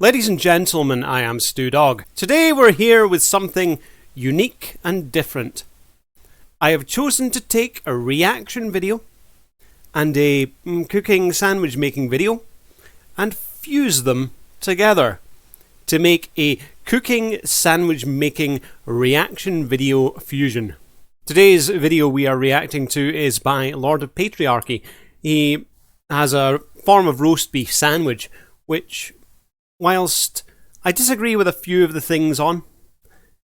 Ladies and gentlemen, I am StooDogg. Today we're here with something unique and different. I have chosen to take a reaction video and a cooking sandwich making video and fuse them together to make a cooking sandwich making reaction video fusion. Today's video we are reacting to is by Lord of Patriarchy. He has a form of roast beef sandwich which, whilst I disagree with a few of the things on,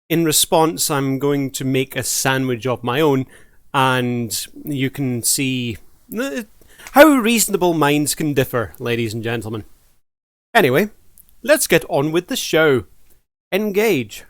in response I'm going to make a sandwich of my own, and you can see how reasonable minds can differ, ladies and gentlemen. Anyway, let's get on with the show. Engage.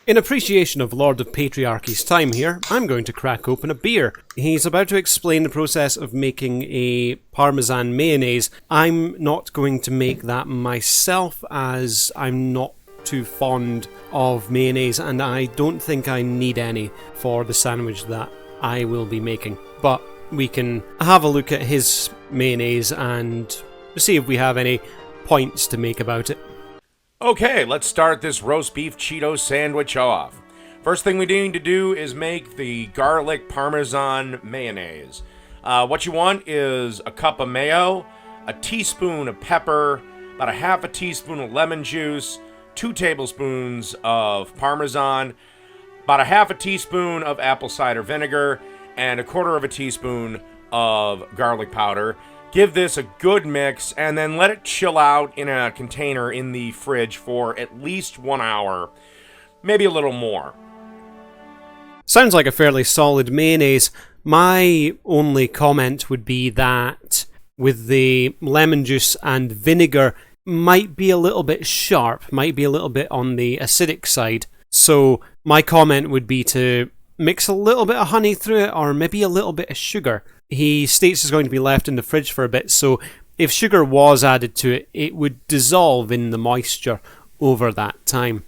In appreciation of Lord of Patriarchy's time here, I'm going to crack open a beer. He's about to explain the process of making a Parmesan mayonnaise. I'm not going to make that myself, as I'm not too fond of mayonnaise and I don't think I need any for the sandwich that I will be making. But we can have a look at his mayonnaise and see if we have any points to make about it. Okay, let's start this roast beef Cheeto sandwich off. First thing we need to do is make the garlic Parmesan mayonnaise. What you want is a cup of mayo, a teaspoon of pepper, about a half a teaspoon of lemon juice, 2 tablespoons of Parmesan, about a half a teaspoon of apple cider vinegar, and a quarter of a teaspoon of garlic powder. Give this a good mix and then let it chill out in a container in the fridge for at least 1 hour, maybe a little more. Sounds like a fairly solid mayonnaise. My only comment would be that with the lemon juice and vinegar might be a little bit sharp, might be a little bit on the acidic side. So my comment would be to mix a little bit of honey through it, or maybe a little bit of sugar. He states it's going to be left in the fridge for a bit, so if sugar was added to it, it would dissolve in the moisture over that time.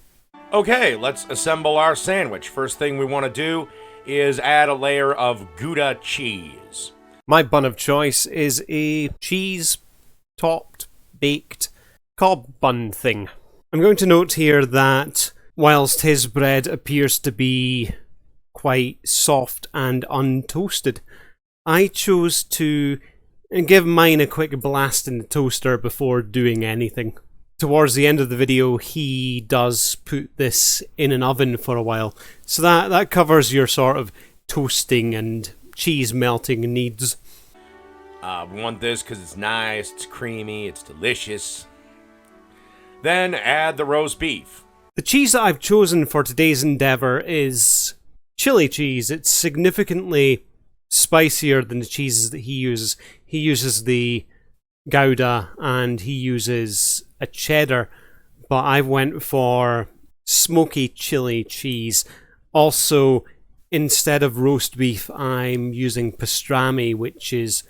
Okay, let's assemble our sandwich. First thing we want to do is add a layer of Gouda cheese. My bun of choice is a cheese-topped, baked cob bun thing. I'm going to note here that whilst his bread appears to be quite soft and untoasted, I chose to give mine a quick blast in the toaster before doing anything. Towards the end of the video, he does put this in an oven for a while, so that covers your sort of toasting and cheese melting needs. We want this because it's nice, it's creamy, it's delicious. Then add the roast beef. The cheese that I've chosen for today's endeavour is chili cheese. It's significantly spicier than the cheeses that he uses. He uses the Gouda and he uses a cheddar, but I went for smoky chili cheese. Also, instead of roast beef, I'm using pastrami, which is,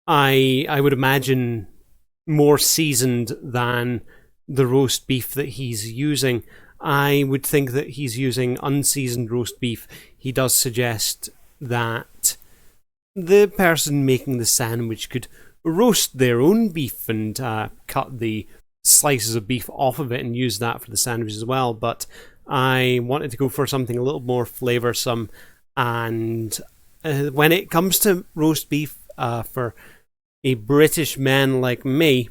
I would imagine, more seasoned than the roast beef that he's using. I would think that he's using unseasoned roast beef. He does suggest that the person making the sandwich could roast their own beef and cut the slices of beef off of it and use that for the sandwich as well, but I wanted to go for something a little more flavoursome, and when it comes to roast beef, for a British man like me,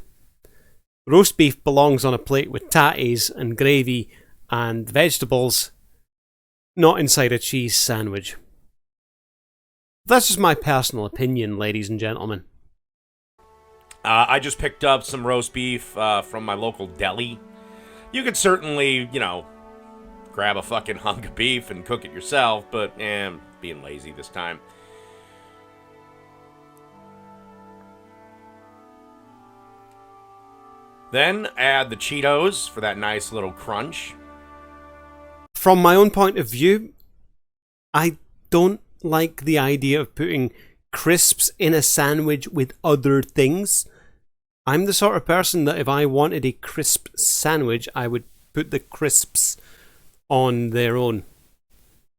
roast beef belongs on a plate with tatties and gravy and vegetables, not inside a cheese sandwich. That's just my personal opinion, ladies and gentlemen. I just picked up some roast beef from my local deli. You could certainly, grab a fucking hunk of beef and cook it yourself, but I'm being lazy this time. Then add the Cheetos for that nice little crunch. From my own point of view, I don't like the idea of putting crisps in a sandwich with other things. I'm the sort of person that if I wanted a crisp sandwich, I would put the crisps on their own.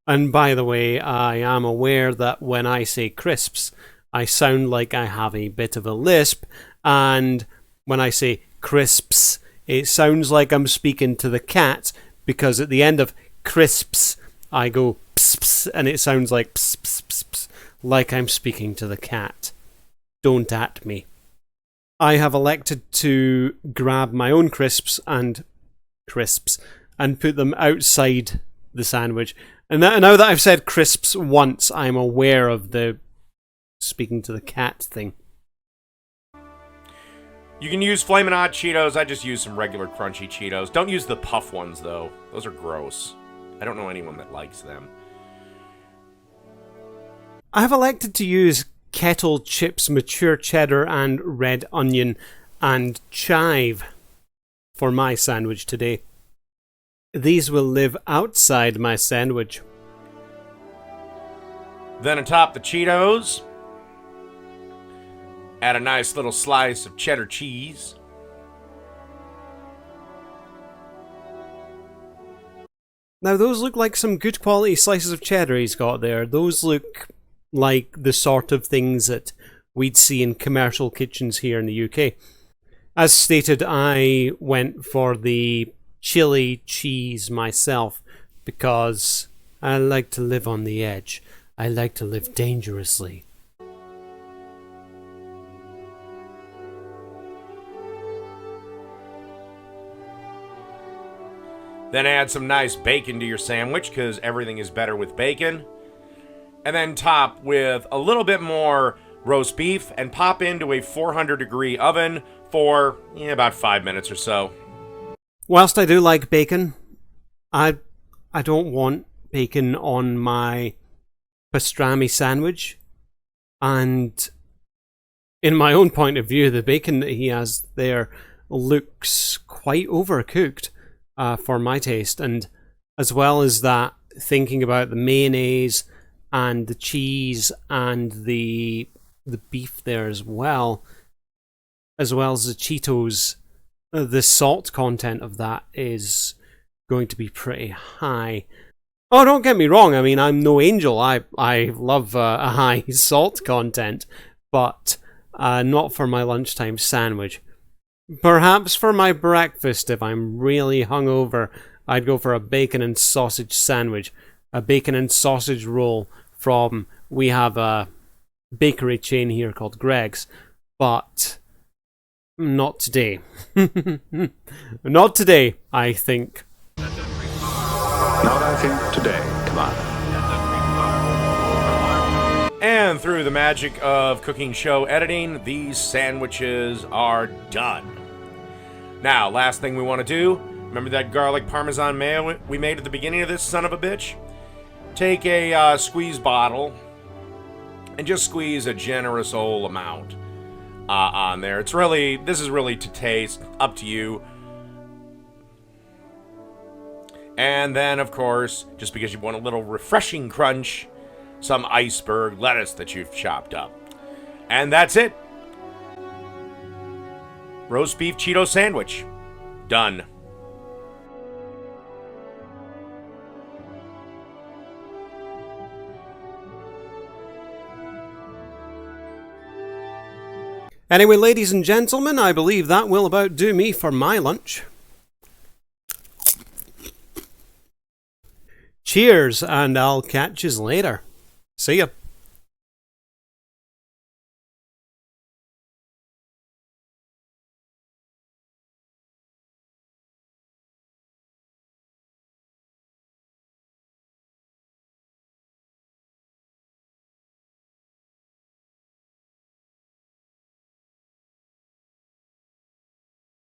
And by the way, I am aware that when I say crisps, I sound like I have a bit of a lisp, and when I say crisps, It sounds like I'm speaking to the cat, because at the end of crisps, I go ps ps, and it sounds like ps ps ps ps, like I'm speaking to the cat. Don't at me. I have elected to grab my own crisps and put them outside the sandwich. And now that I've said crisps once, I'm aware of the speaking to the cat thing. You can use Flamin' Hot Cheetos. I just use some regular crunchy Cheetos. Don't use the puff ones, though. Those are gross. I don't know anyone that likes them. I have elected to use Kettle Chips, mature cheddar and red onion and chive for my sandwich today. These will live outside my sandwich. Then atop the Cheetos, add a nice little slice of cheddar cheese. Now those look like some good quality slices of cheddar he's got there. Those look like the sort of things that we'd see in commercial kitchens here in the UK. As stated, I went for the chili cheese myself because I like to live on the edge. I like to live dangerously. Then add some nice bacon to your sandwich, because everything is better with bacon. And then top with a little bit more roast beef and pop into a 400-degree oven for about 5 minutes or so. Whilst I do like bacon, I don't want bacon on my pastrami sandwich. And in my own point of view, the bacon that he has there looks quite overcooked for my taste. And as well as that, thinking about the mayonnaise and the cheese and the beef there as well as the Cheetos, the salt content of that is going to be pretty high. Oh, don't get me wrong, I mean, I'm no angel. I love a high salt content, but not for my lunchtime sandwich. Perhaps for my breakfast, if I'm really hungover, I'd go for a bacon and sausage sandwich. A bacon and sausage roll from, we have a bakery chain here called Greg's, but not today. Not today, I think. Not, I think, today. Come on. And through the magic of cooking show editing, these sandwiches are done. Now, last thing we want to do, remember that garlic parmesan mayo we made at the beginning of this son of a bitch? Take a squeeze bottle and just squeeze a generous old amount on there. This is really to taste, up to you. And then, of course, just because you want a little refreshing crunch, some iceberg lettuce that you've chopped up. And that's it. Roast beef Cheeto sandwich. Done. Anyway, ladies and gentlemen, I believe that will about do me for my lunch. Cheers, and I'll catch yous later. See ya.